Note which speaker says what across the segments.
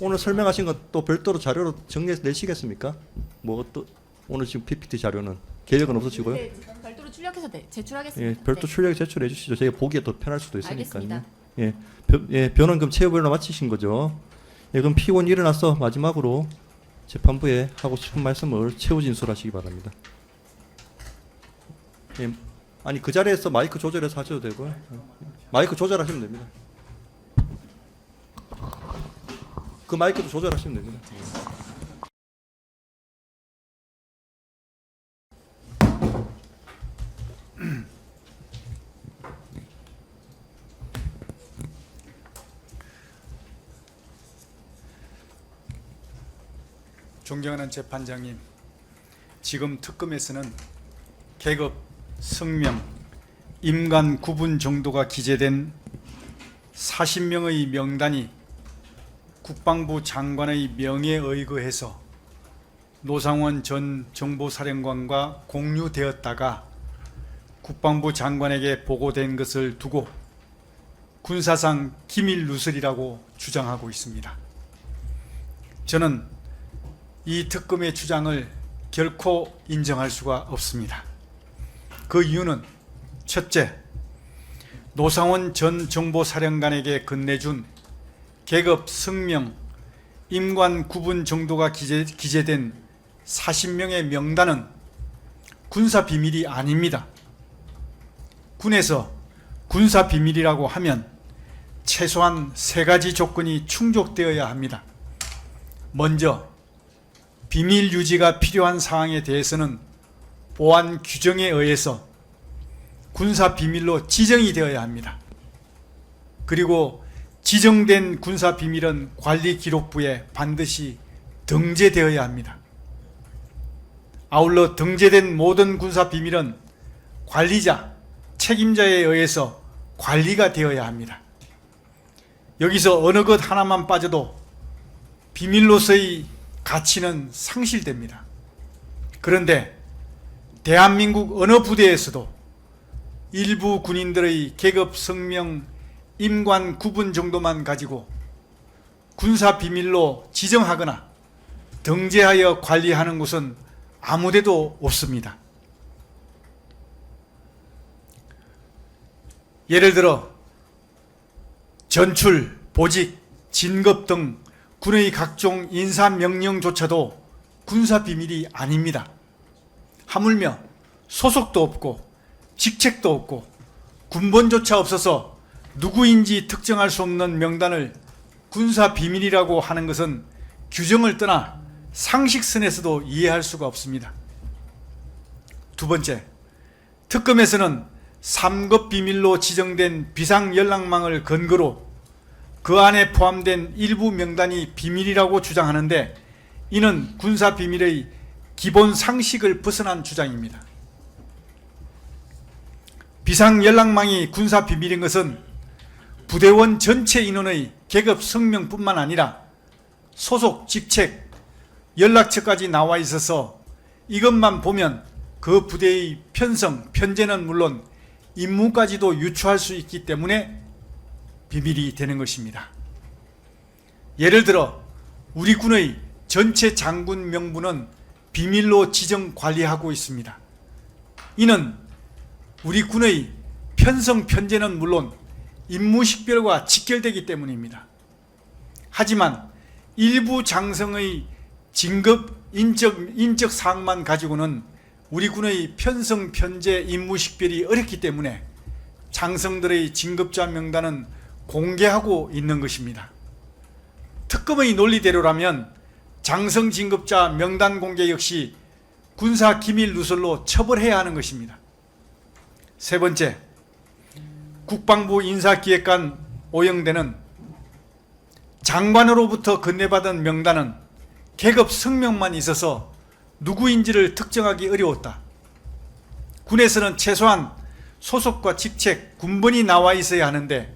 Speaker 1: 오늘 설명하신 것 또 별도로 자료로 정리해서 내시겠습니까? 뭐 또 오늘 지금 PPT 자료는 계획은 없으시고요?
Speaker 2: 네, 별도로 출력해서 제출하겠습니다.
Speaker 1: 예, 별도
Speaker 2: 네.
Speaker 1: 출력 제출해 주시죠. 저희가 보기에 더 편할 수도 있으니까요.
Speaker 2: 알겠습니다.
Speaker 1: 예, 변호인 그럼 최후 변론 마치신 거죠? 예, 그럼 피고인 일어나서 마지막으로 재판부에 하고 싶은 말씀을 최후 진술하시기 바랍니다. 예, 아니 그 자리에서 마이크 조절해서 하셔도 되고요. 마이크 조절하시면 됩니다. 그 마이크도 조절하시면 됩니다.
Speaker 3: 존경하는 재판장님, 지금 특검에서는 계급, 성명, 임관 구분 정도가 기재된 40명의 명단이 국방부 장관의 명예에 의거해서 노상원 전 정보사령관과 공유되었다가 국방부 장관에게 보고된 것을 두고 군사상 기밀 누설이라고 주장하고 있습니다. 저는 이 특검의 주장을 결코 인정할 수가 없습니다. 그 이유는 첫째, 노상원 전 정보사령관에게 건네준 계급, 성명, 임관 구분 정도가 기재된 40명의 명단은 군사비밀이 아닙니다. 군에서 군사비밀이라고 하면 최소한 3가지 조건이 충족되어야 합니다. 먼저 비밀 유지가 필요한 사항에 대해서는 보안 규정에 의해서 군사 비밀로 지정이 되어야 합니다. 그리고 지정된 군사 비밀은 관리 기록부에 반드시 등재되어야 합니다. 아울러 등재된 모든 군사 비밀은 관리자, 책임자에 의해서 관리가 되어야 합니다. 여기서 어느 것 하나만 빠져도 비밀로서의 가치는 상실됩니다. 그런데 대한민국 어느 부대에서도 일부 군인들의 계급, 성명, 임관 구분 정도만 가지고 군사 비밀로 지정하거나 등재하여 관리하는 곳은 아무데도 없습니다. 예를 들어 전출, 보직, 진급 등 군의 각종 인사명령조차도 군사비밀이 아닙니다. 하물며 소속도 없고 직책도 없고 군번조차 없어서 누구인지 특정할 수 없는 명단을 군사비밀이라고 하는 것은 규정을 떠나 상식선에서도 이해할 수가 없습니다. 두 번째, 특검에서는 3급 비밀로 지정된 비상연락망을 근거로 그 안에 포함된 일부 명단이 비밀이라고 주장하는데 이는 군사비밀의 기본 상식을 벗어난 주장입니다. 비상연락망이 군사비밀인 것은 부대원 전체 인원의 계급 성명뿐만 아니라 소속, 직책, 연락처까지 나와 있어서 이것만 보면 그 부대의 편성, 편제는 물론 임무까지도 유추할 수 있기 때문에 비밀이 되는 것입니다. 예를 들어 우리 군의 전체 장군 명부는 비밀로 지정 관리하고 있습니다. 이는 우리 군의 편성, 편제는 물론 임무식별과 직결되기 때문입니다. 하지만 일부 장성의 진급, 인적 사항만 가지고는 우리 군의 편성, 편제, 임무식별이 어렵기 때문에 장성들의 진급자 명단은 공개하고 있는 것입니다. 특검의 논리대로라면 장성 진급자 명단 공개 역시 군사 기밀 누설로 처벌해야 하는 것입니다. 세 번째, 국방부 인사기획관 오영대는 장관으로부터 건네받은 명단은 계급 성명만 있어서 누구인지를 특정하기 어려웠다. 군에서는 최소한 소속과 직책, 군번이 나와 있어야 하는데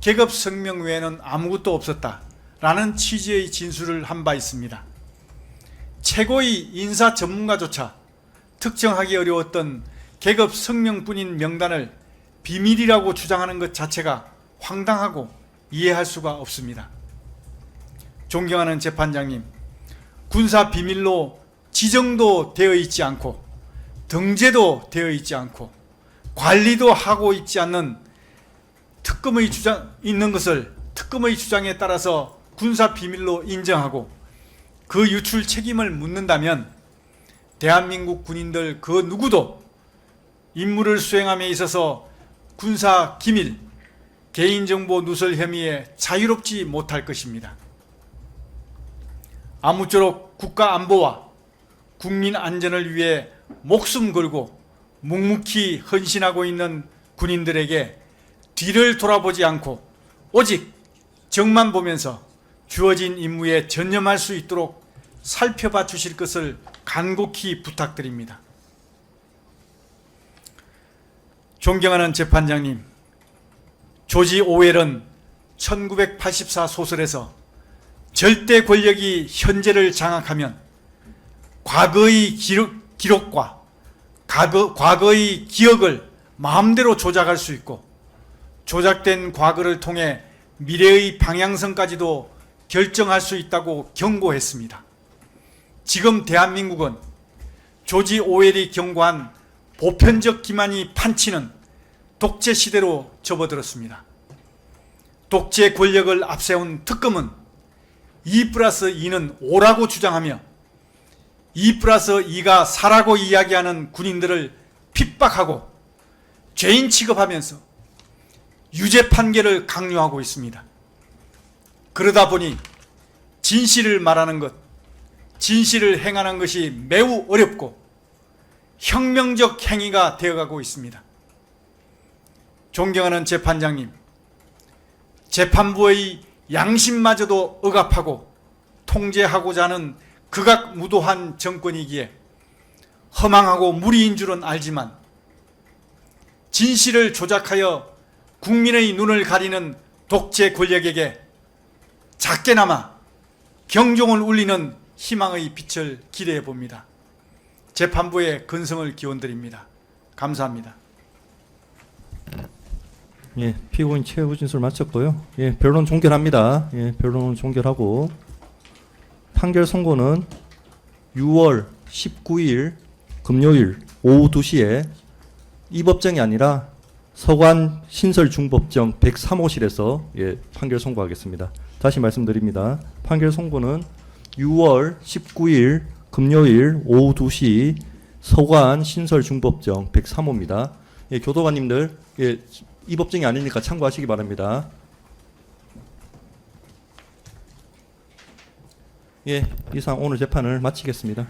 Speaker 3: 계급 성명 외에는 아무것도 없었다 라는 취지의 진술을 한 바 있습니다. 최고의 인사 전문가조차 특정하기 어려웠던 계급 성명뿐인 명단을 비밀이라고 주장하는 것 자체가 황당하고 이해할 수가 없습니다. 존경하는 재판장님, 군사 비밀로 지정도 되어 있지 않고 등재도 되어 있지 않고 관리도 하고 있지 않는 특검의 주장 있는 것을 특검의 주장에 따라서 군사 비밀로 인정하고 그 유출 책임을 묻는다면 대한민국 군인들 그 누구도 임무를 수행함에 있어서 군사 기밀, 개인정보 누설 혐의에 자유롭지 못할 것입니다. 아무쪼록 국가 안보와 국민 안전을 위해 목숨 걸고 묵묵히 헌신하고 있는 군인들에게 뒤를 돌아보지 않고 오직 정만 보면서 주어진 임무에 전념할 수 있도록 살펴봐 주실 것을 간곡히 부탁드립니다. 존경하는 재판장님, 조지 오웰은 1984 소설에서 절대 권력이 현재를 장악하면 과거의 기록과 과거의 기억을 마음대로 조작할 수 있고 조작된 과거를 통해 미래의 방향성까지도 결정할 수 있다고 경고했습니다. 지금 대한민국은 조지 오웰이 경고한 보편적 기만이 판치는 독재 시대로 접어들었습니다. 독재 권력을 앞세운 특검은 2+2는 5라고 주장하며 2+2가 4라고 이야기하는 군인들을 핍박하고 죄인 취급하면서 유죄 판결을 강요하고 있습니다. 그러다 보니 진실을 말하는 것, 진실을 행하는 것이 매우 어렵고 혁명적 행위가 되어가고 있습니다. 존경하는 재판장님, 재판부의 양심마저도 억압하고 통제하고자 하는 극악무도한 정권이기에 허망하고 무리인 줄은 알지만 진실을 조작하여 국민의 눈을 가리는 독재 권력에게 작게나마 경종을 울리는 희망의 빛을 기대해 봅니다. 재판부의 근성을 기원드립니다. 감사합니다.
Speaker 1: 예, 피고인 최후 진술 마쳤고요. 예, 변론 종결합니다. 예, 변론을 종결하고 판결 선고는 6월 19일 금요일 오후 2시에 이 법정이 아니라 서관 신설중법정 103호실에서 예, 판결 선고하겠습니다. 다시 말씀드립니다. 판결 선고는 6월 19일 금요일 오후 2시 서관 신설중법정 103호입니다. 예, 교도관님들 예, 이 법정이 아니니까 참고하시기 바랍니다. 예, 이상 오늘 재판을 마치겠습니다.